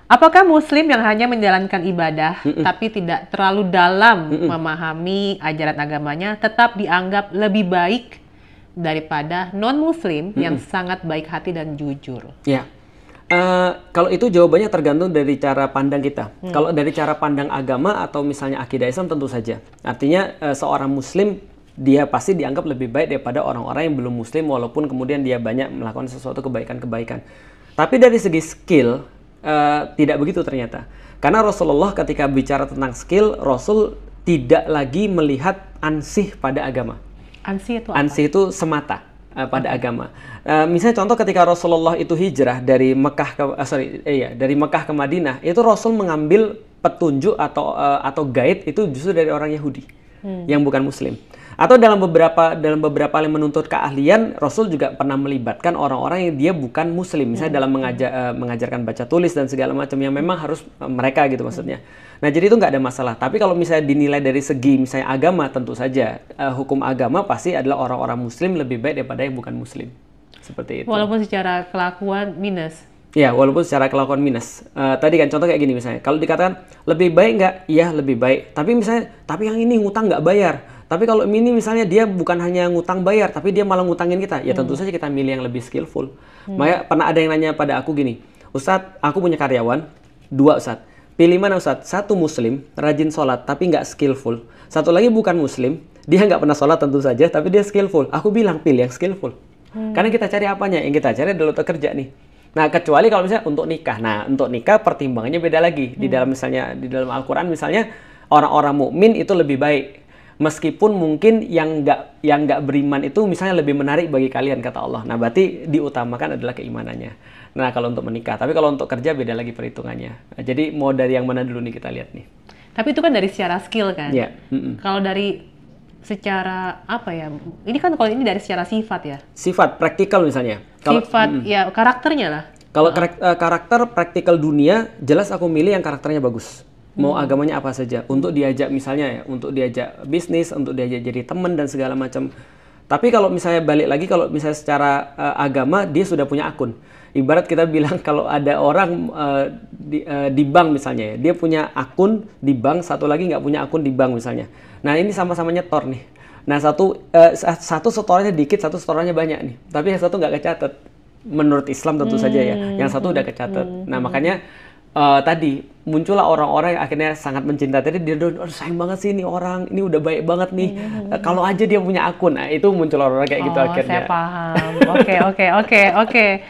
Apakah Muslim yang hanya menjalankan ibadah, tapi tidak terlalu dalam memahami ajaran agamanya, tetap dianggap lebih baik daripada non-Muslim yang sangat baik hati dan jujur? Ya. Kalau itu jawabannya tergantung dari cara pandang kita. Kalau dari cara pandang agama atau misalnya akidah Islam tentu saja. Artinya seorang Muslim dia pasti dianggap lebih baik daripada orang-orang yang belum Muslim walaupun kemudian dia banyak melakukan sesuatu kebaikan-kebaikan. Tapi dari segi skill tidak begitu ternyata. Karena Rasulullah ketika bicara tentang skill, Rasul tidak lagi melihat ansih pada agama. Ansih itu apa? Ansih itu semata pada agama. Misalnya contoh ketika Rasulullah itu hijrah dari dari Mekah ke Madinah, itu Rasul mengambil petunjuk atau guide itu justru dari orang Yahudi yang bukan Muslim. Atau dalam beberapa yang menuntut keahlian, Rasul juga pernah melibatkan orang-orang yang dia bukan Muslim, misalnya dalam mengajarkan baca tulis dan segala macam yang memang harus mereka gitu maksudnya. Nah jadi itu nggak ada masalah. Tapi kalau misalnya dinilai dari segi misalnya agama, tentu saja hukum agama pasti adalah orang-orang Muslim lebih baik daripada yang bukan Muslim. Seperti itu. Walaupun secara kelakuan minus. Ya, walaupun secara kelakuan minus. Tadi kan contoh kayak gini misalnya, kalau dikatakan lebih baik nggak? Iya lebih baik. Tapi misalnya, tapi yang ini ngutang nggak bayar. Tapi kalau ini misalnya dia bukan hanya ngutang bayar, tapi dia malah ngutangin kita, ya tentu saja kita milih yang lebih skillful. Makanya pernah ada yang nanya pada aku gini, Ustadz, aku punya karyawan, 2 Ustadz. Pilih mana Ustadz? 1 Muslim, rajin sholat, tapi nggak skillful. 1 lagi bukan Muslim, dia nggak pernah sholat tentu saja, tapi dia skillful. Aku bilang pilih yang skillful. Karena kita cari apanya? Yang kita cari adalah untuk kerja nih. Nah, kecuali kalau misalnya untuk nikah. Nah, untuk nikah pertimbangannya beda lagi. Di dalam misalnya di dalam Al-Qur'an misalnya orang-orang mukmin itu lebih baik. Meskipun mungkin yang nggak beriman itu misalnya lebih menarik bagi kalian kata Allah. Nah, berarti diutamakan adalah keimanannya. Nah, kalau untuk menikah. Tapi kalau untuk kerja beda lagi perhitungannya. Nah, jadi mau dari yang mana dulu nih kita lihat nih. Tapi itu kan dari secara skill kan? Iya. Kalau dari secara apa ya? Ini kan kalau ini dari secara sifat ya? Sifat, praktikal misalnya. Sifat, ya karakternya lah. Kalau karakter praktikal dunia, jelas aku milih yang karakternya bagus. Mau agamanya apa saja. Untuk diajak misalnya ya, untuk diajak bisnis, untuk diajak jadi teman dan segala macam. Tapi kalau misalnya balik lagi, kalau misalnya secara agama, dia sudah punya akun. Ibarat kita bilang kalau ada orang di bank misalnya ya, dia punya akun di bank, satu lagi nggak punya akun di bank misalnya. Nah ini sama-sama nyetor nih. Nah satu setorannya dikit, satu setorannya banyak nih. Tapi yang satu nggak kecatat. Menurut Islam tentu saja ya, yang satu udah kecatat. Nah makanya tadi muncullah orang-orang yang akhirnya sangat mencintai. Tadi dia udah sayang banget sih ini orang, ini udah baik banget nih. Kalau aja dia punya akun, nah itu muncul orang-orang kayak gitu akhirnya. Saya paham. Oke.